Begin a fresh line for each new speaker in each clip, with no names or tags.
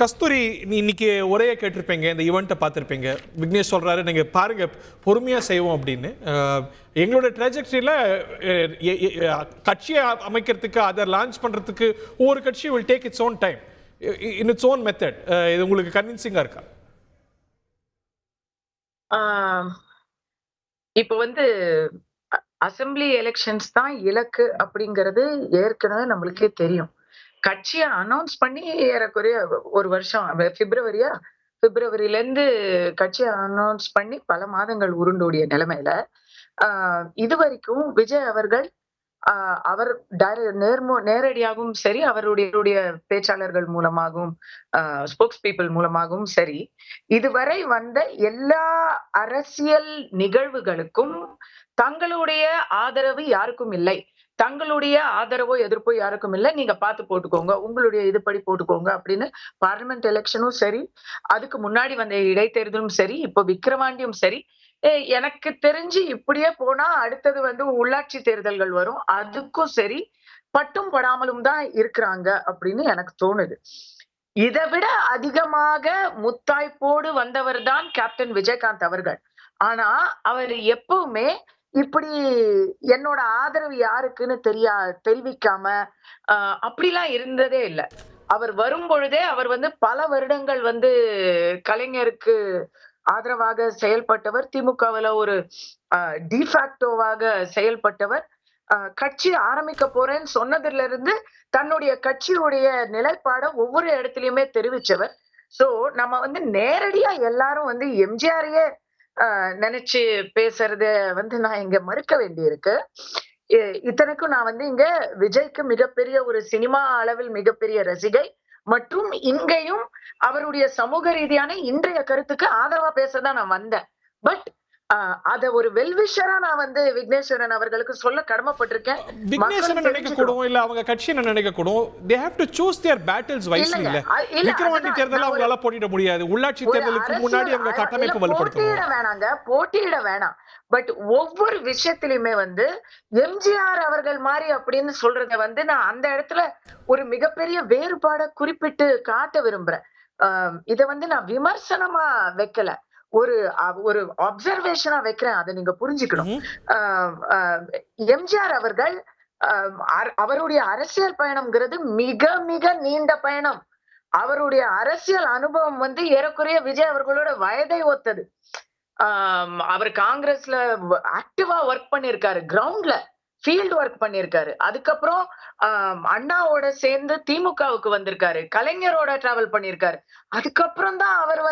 கஸ்தூரி, நீ இன்னைக்கு உரையை கேட்டிருப்பீங்க, இந்த ஈவெண்ட்டை பார்த்துருப்பீங்க. விக்னேஷ் சொல்கிறாரு, நீங்கள் பாருங்கள் பொறுமையாக செய்வோம் அப்படின்னு. எங்களோட ட்ராஜெக்டரியில் கட்சியை அமைக்கிறதுக்கு, அதை லான்ச் பண்ணுறதுக்கு ஒவ்வொரு கட்சியும் will take its own time, in its own method. இது உங்களுக்கு கன்வின்சிங்காக இருக்கா?
இப்போ அசெம்பிளி எலெக்ஷன்ஸ் தான் இலக்கு அப்படிங்கிறது ஏற்கனவே நம்மளுக்கே தெரியும். கட்சியை அனௌன்ஸ் பண்ணி ஏறக்குறைய ஒரு வருஷம், பிப்ரவரியில இருந்து கட்சியை அனௌன்ஸ் பண்ணி பல மாதங்கள் உருண்டோடிய நிலைமையில இதுவரைக்கும் விஜய் அவர்கள் அவர் நேரடியாகவும் சரி, அவருடைய பேச்சாளர்கள் மூலமாகவும், ஸ்போக்ஸ் பீப்புள் மூலமாகவும் சரி, இதுவரை வந்த எல்லா அரசியல் நிகழ்வுகளுக்கும் தங்களுடைய ஆதரவு யாருக்கும் இல்லை, தங்களுடைய ஆதரவோ எதிர்ப்போ யாருக்கும் இல்லை, நீங்க பார்த்து போட்டுக்கோங்க, உங்களுடைய இதுபடி போட்டுக்கோங்க அப்படின்னு பார்லிமெண்ட் எலெக்ஷனும் சரி, அதுக்கு முன்னாடி வந்த இடைத்தேர்தலும் சரி, இப்போ விக்கிரவாண்டியும் சரி, எனக்கு தெரிஞ்சு இப்படியே போனா அடுத்தது உள்ளாட்சி தேர்தல்கள் வரும், அதுக்கும் சரி பட்டும் படாமலும் தான் இருக்கிறாங்க அப்படின்னு எனக்கு தோணுது. இதை விட அதிகமாக முத்தாய்ப்போடு வந்தவர் தான் கேப்டன் விஜயகாந்த் அவர்கள். ஆனா அவர் எப்பவுமே இப்படி என்னோட ஆதரவு யாருக்குன்னு தெரிவிக்காம அப்படிலாம் இருந்ததே இல்லை. அவர் வரும் பொழுதே அவர் பல வருடங்கள் கலைஞருக்கு ஆதரவாக செயல்பட்டவர், திமுகவுல ஒரு டிஃபாக்டோவாக செயல்பட்டவர், கட்சி ஆரம்பிக்க போறேன்னு சொன்னதுல இருந்து தன்னுடைய கட்சியுடைய நிலைப்பாட ஒவ்வொரு இடத்துலயுமே தெரிவிச்சவர். சோ நம்ம நேரடியா எல்லாரும் எம்ஜிஆரையே நினைச்சு பேசுறத நான் இங்க மறுக்க வேண்டியிருக்கு. இத்தனைக்கும் நான் இங்க விஜய்க்கு மிகப்பெரிய ஒரு சினிமா அளவில் மிகப்பெரிய ரசிகை மற்றும் இங்கேயும் அவருடைய சமூக ரீதியான இன்றைய கருத்துக்கு ஆதரவா பேசதான் நான் வந்தேன். பட் அத ஒரு வெல்விஷரா நான் விக்னேஸ்வரன் அவர்களுக்கு சொல்ல கடமைப்பட்டிருக்கேன்.
விக்னேஸ்வரன் நினைக்க கூடும், இல்ல அவங்க கட்சி நினைக்க கூடும். they have to choose their battles wisely. இல்ல விக்ரவாண்டி தேர்தல்ல அவங்களால போட்டியிட முடியாது. உள்ளாட்சி தேர்தலுக்கு முன்னாடி அவங்க கட்டமைப்பு வலுப்படுத்தணும்.
போட்டியிட வேணாம். பட் ஒவ்வொரு விஷயத்திலுமே எம்ஜிஆர் அவர்கள் மாதிரி அப்படின்னு சொல்றத நான் அந்த இடத்துல ஒரு மிகப்பெரிய வேறுபாட குறிப்பிட்டு காட்ட விரும்புறேன். இத நான் விமர்சனமா வைக்கல, ஒரு அப்சர்வேஷனா வைக்கிறேன். அதை நீங்க புரிஞ்சுக்கணும். எம்ஜிஆர் அவர்கள் அவருடைய அரசியல் பயணம்ங்கிறது மிக மிக நீண்ட பயணம். அவருடைய அரசியல் அனுபவம் ஏறக்குறைய விஜய் அவர்களோட வயதை ஒத்தது. அவர் காங்கிரஸ்ல ஆக்டிவா ஒர்க் பண்ணிருக்காரு, கிரவுண்ட்ல ஃபீல்ட் ஒர்க் பண்ணிருக்காரு. அதுக்கப்புறம் அண்ணாவோட சேர்ந்து திமுகவுக்கு வந்திருக்காரு, கலைஞரோட டிராவல் பண்ணிருக்காரு. அதுக்கப்புறம் தான் அவர்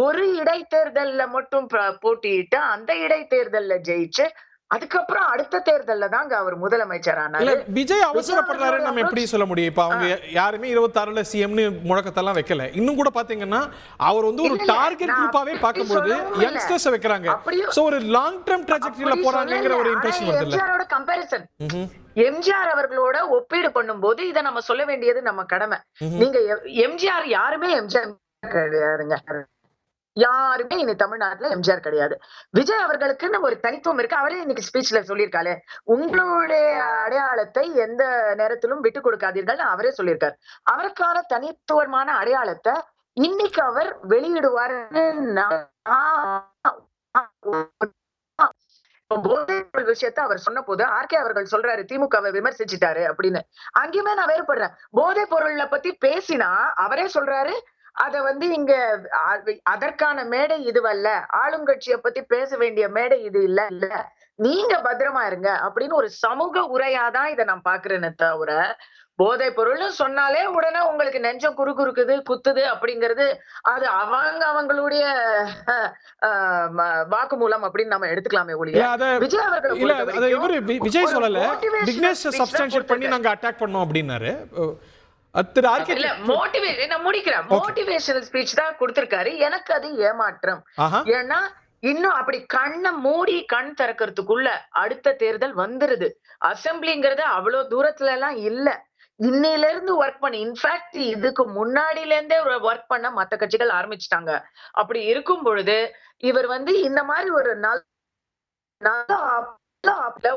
ஒரு இடைத்தேர்தல்ல மட்டும் போட்டியிட்டு அந்த இடைத்தேர்தல்ல ஜெயிச்சு அதுக்கப்புறம் அடுத்த தேர்தல்ல தாங்க அவர் முதலமைச்சர் ஆனாரு.
விஜய் அவசரப்படுறாரு நம்ம எப்படி சொல்ல முடியும்? இப்ப அவங்க யாருமே 26ல சிஎம்னு முழக்கத்தெல்லாம் வைக்கல. இன்னும் கூட பாத்தீங்கன்னா அவர் ஒரு டார்கெட் குரூப்பாவே பார்க்கும்போது யங்ஸ்டர்ஸ் வைக்கிறாங்க. சோ ஒரு லாங் டர்ம் ட்ராஜெக்டரியில போறாங்கங்கிற ஒரு இம்ப்ரஷன் வருது.
எம்ஜிஆரோட கம்பேரிசன், எம்ஜிஆர் அவர்களோட ஒப்பீடு பண்ணும்போது இதை நம்ம சொல்ல வேண்டியது நம்ம கடமை. நீங்க எம்ஜிஆர் யாருமே எம்ஜிஆர் கிடையாதுங்க, யாருமே இனி தமிழ்நாட்டுல எம்ஜிஆர் கிடையாது. விஜய் அவர்களுக்குன்னு ஒரு தனித்துவம் இருக்கு. அவரே இன்னைக்கு ஸ்பீச்ல சொல்லியிருக்காரு, உங்களுடைய அடையாளத்தை எந்த நேரத்திலும் விட்டு கொடுக்காதீர்கள் அவரே சொல்லியிருக்காரு. அவருக்கான தனித்துவமான அடையாளத்தை இன்னைக்கு அவர் வெளியிடுவார். போதைப்பொருள் விஷயத்த அவர் சொன்ன போது ஆர்கே அவர்கள் சொல்றாரு திமுகவை விமர்சிச்சுட்டாரு அப்படின்னு. அங்கேயுமே நான் வேறுபடுறேன். போதைப் பொருளை பத்தி பேசினா அவரே சொல்றாரு அத இங்க அதற்கான மேடை இதுவல்ல, ஆளுங்கட்சியை பத்தி பேச வேண்டிய மேடை இது இல்ல, நீங்க பத்திரமா இருங்க அப்படின்னு ஒரு சமூக உரையாதான் இதை நான் பாக்குறேன்னு தவிர, போதை பொருள்னு சொன்னாலே உடனே உங்களுக்கு நெஞ்சம் குறுக்குது குத்துது அப்படிங்கிறது அது அவங்களுடைய வாக்குமூலம் அப்படின்னு நம்ம எடுத்துக்கலாமே ஒழிய விஜய் அவர்கள்
விஜய் சொல்லல, விக்னேஷ் சப்ஸ்டான்ஷியேட் பண்ணி நாங்க அட்டாக் பண்ணோம் அப்படின்னாரு.
மோட்டிவேஷனல் ஸ்பீச் தான் கொடுத்திருக்காரு. எனக்கு அது ஏமாற்றம். ஏன்னா இன்னும் அப்படி கண்ணை மூடி கண் திறக்கிறதுக்குள்ள அடுத்த தேர்தல் வந்துருது. அசம்பிளிங்கிறது அவ்வளவு தூரத்துல எல்லாம் இல்ல. இன்னையில இருந்து ஒர்க் பண்ணி, இன்ஃபேக்ட் இதுக்கு முன்னாடில இருந்தே ஒர்க் பண்ண மத்த கட்சிகள் ஆரம்பிச்சுட்டாங்க. அப்படி இருக்கும் பொழுது இவர் இந்த மாதிரி ஒரு நல்ல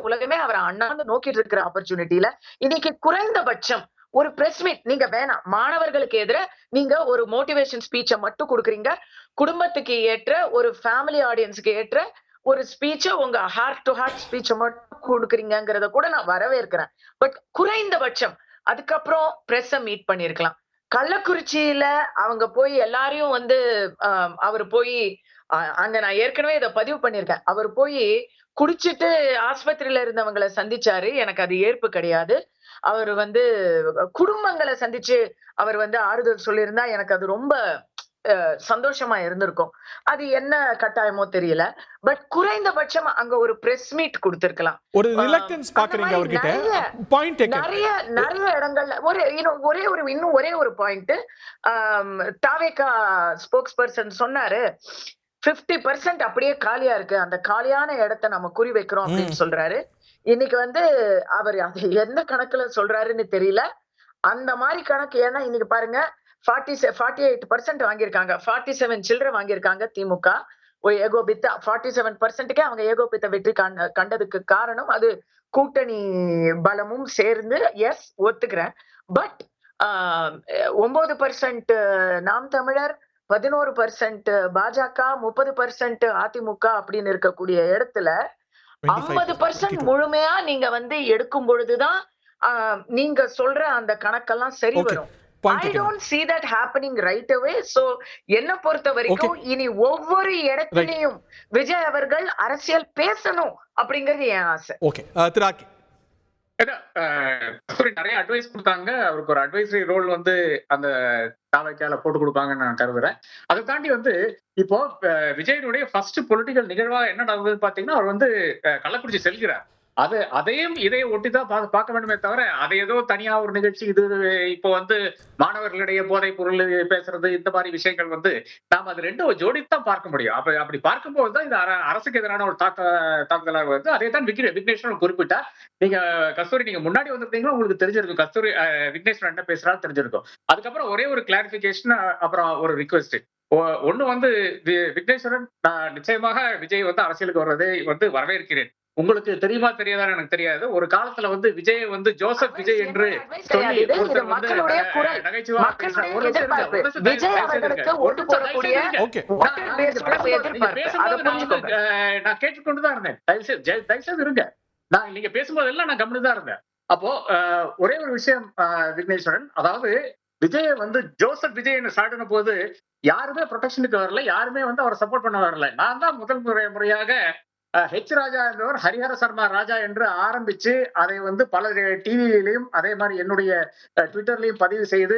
உலகமே அவரை அண்ணாந்து நோக்கிட்டு இருக்கிற ஆப்பர்ச்சுனிட்டியில இன்னைக்கு குறைந்தபட்சம் ஒரு பிரஸ் மீட் நீங்க வேணாம். மாணவர்களுக்கு எதிர நீங்க ஒரு மோட்டிவேஷன் ஸ்பீச்ச மட்டும் குடுக்குறீங்க. குடும்பத்துக்கு ஏற்ற ஒரு ஃபேமிலி ஆடியன்ஸ்க்கு ஏற்ற ஒரு ஸ்பீச்ச உங்க ஹார்ட் டு ஹார்ட் ஸ்பீச்ச மட்டும் குடுக்குறீங்கங்கறத கூட நான் வரவேற்கிறேன். பட் குறைந்தபட்சம் அதுக்கப்புறம் பிரஸ்ஸ மீட் பண்ணிருக்கலாம். கள்ளக்குறிச்சியில அவங்க போய் எல்லாரையும் வந்து அவரு போய் அங்க நான் ஏற்கனவே இத பதிவு பண்ணியிருக்கேன். அவர் போய் குடிச்சிட்டு ஆஸ்பத்திரியில இருந்தவங்கள சந்திச்சாரு. எனக்கு அது ஏற்பு கிடையாது. அவரு வந்து குடும்பங்கள சந்திச்சு அவர் வந்து ஆறுதல் சொல்லியிருந்தா எனக்கு அது ரொம்ப சந்தோஷமா இருந்திருக்கும். அது என்ன கட்டாயமோ தெரியல. பட் குறைந்தபட்சம் அங்க ஒரு பிரஸ் மீட் குடுத்திருக்கலாம்.
ஒரு ரிலக்டன்ஸ் பாக்குறீங்க அவர்கிட்ட. பாயிண்ட்
நிறைய இடங்கள்ல ஒரே ஒரு பாயிண்ட். தாவேகா ஸ்போக்ஸ் பர்சன் சொன்னாரு 50% அப்படியே காலியா இருக்கு. அந்த காலியான இடத்தை நம்ம குறி வைக்கிறோம் அப்படின்னு சொல்றாரு. இன்னைக்கு வந்து அவர் அது எந்த கணக்குல சொல்றாருன்னு தெரியல. அந்த மாதிரி கணக்கு ஏன்னா இன்னைக்கு பாருங்க 48% வாங்கியிருக்காங்க. 47 சில்லறை வாங்கியிருக்காங்க திமுக. ஒரு ஏகோபித்த 47%க்கே அவங்க ஏகோபித்த வெற்றி கண்டதுக்கு காரணம் அது கூட்டணி பலமும் சேர்ந்து எஸ் ஒத்துக்கிறேன். பட் 9% நாம் தமிழர், 11% பாஜக, 30% அதிமுக அப்படின்னு இருக்கக்கூடிய இடத்துல 50% முழுமையா நீங்க வந்து எடுக்கும் பொழுதுதான் நீங்க சொல்ற அந்த கணக்கெல்லாம் சரி வரும். I don't see that happening right away. So என்ன பொறுத்த வரைக்கும் இனி ஒவ்வொரு இடத்திலையும் விஜய் அவர்கள் அரசியல் பேசணும் அப்படிங்கிறது என் ஆசை.
ஓகே திராக்கி
நிறைய அட்வைஸ் கொடுத்தாங்க. அவருக்கு ஒரு அட்வைசரி ரோல் வந்து அந்த தாவக்கால போட்டு கொடுப்பாங்கன்னு நான் கருதுறேன். அதை தாண்டி வந்து இப்போ விஜயனுடைய ஃபர்ஸ்ட் பொலிட்டிக்கல் நிகழ்வா என்ன நடந்தது பாத்தீங்கன்னா, அவர் வந்து கள்ளக்குறிச்சி செல்கிறார். அதையும் இதையும் ஒட்டிதான் பார்க்க வேண்டுமே தவிர அதை ஏதோ தனியா ஒரு நிகழ்ச்சி இது இப்போ வந்து மாணவர்களிடையே போதைப் பொருள் பேசுறது இந்த மாதிரி விஷயங்கள் வந்து நாம அது ரெண்டும் ஜோடித்தான் பார்க்க முடியும். அப்படி பார்க்கும்போது தான் இந்த அரசுக்கு எதிரான ஒரு தாக்குதலாக வந்து அதே தான் விக்னேஸ்வரன் குறிப்பிட்டா. நீங்க கஸ்தூரி நீங்க முன்னாடி வந்திருந்தீங்கன்னா உங்களுக்கு தெரிஞ்சிருக்கும் கஸ்தூரி விக்னேஸ்வரன் என்ன பேசுறான்னு தெரிஞ்சிருக்கும். அதுக்கப்புறம் ஒரே ஒரு கிளாரிபிகேஷன் அப்புறம் ஒரு ரிக்வெஸ்ட். ஒண்ணு வந்து விக்னேஸ்வரன் நிச்சயமாக விஜய் வந்து அரசியலுக்கு வர்றதை வந்து வரவேற்கிறேன். உங்களுக்கு தெரியுமா தெரியாதான்னு எனக்கு தெரியாது. ஒரு காலத்துல வந்து விஜய் வந்து ஜோசப் விஜய் என்று சொல்லி நான் கேட்டுக்கொண்டுதான் இருந்தேன். தயவுசெய்து இருங்க. நான் நீங்க பேசும்போது எல்லாம் நான் கவனிதான் இருந்தேன். அப்போ ஒரே ஒரு விஷயம் விக்னேஸ்வரன், அதாவது விஜய் வந்து ஜோசப் விஜய் சாட்டின போது யாருமே ப்ரொடெக்ஷனுக்கு வரல, யாருமே வந்து அவரை சப்போர்ட் பண்ண வரல. நான் தான் முதல் முறையாக ஹெச் ராஜா என்பவர் ஹரிஹர சர்மா ராஜா என்று ஆரம்பிச்சு அதை வந்து பல டிவியிலையும் அதே மாதிரி என்னுடைய ட்விட்டர்லயும் பதிவு செய்து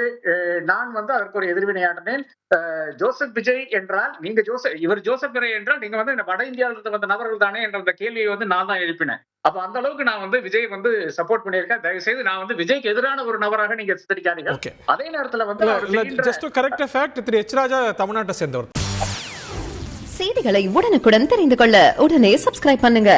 நான் வந்து அதற்கு ஒரு எதிர்வினையாற்றினேன். ஜோசப் விஜய் என்றால் நீங்க இவர் ஜோசப் விஜய் என்றால் நீங்க வந்து வட இந்தியாவிலிருந்து வந்த நபர்கள் தானே என்ற அந்த கேள்வியை வந்து நான் தான் எழுப்பினேன். அப்ப அந்த அளவுக்கு நான் வந்து விஜய் வந்து சப்போர்ட் பண்ணியிருக்கேன். தயவு செய்து நான் வந்து விஜய்க்கு எதிரான ஒரு நபராக நீங்க சித்தரிக்காதீங்க. அதே நேரத்துல வந்து
ஹெச் ராஜா தமிழ்நாட்டை சேர்ந்தவர்.
செய்திகளை உடனுக்குடன் தெரிந்து கொள்ள உடனே சப்ஸ்கிரைப் பண்ணுங்க.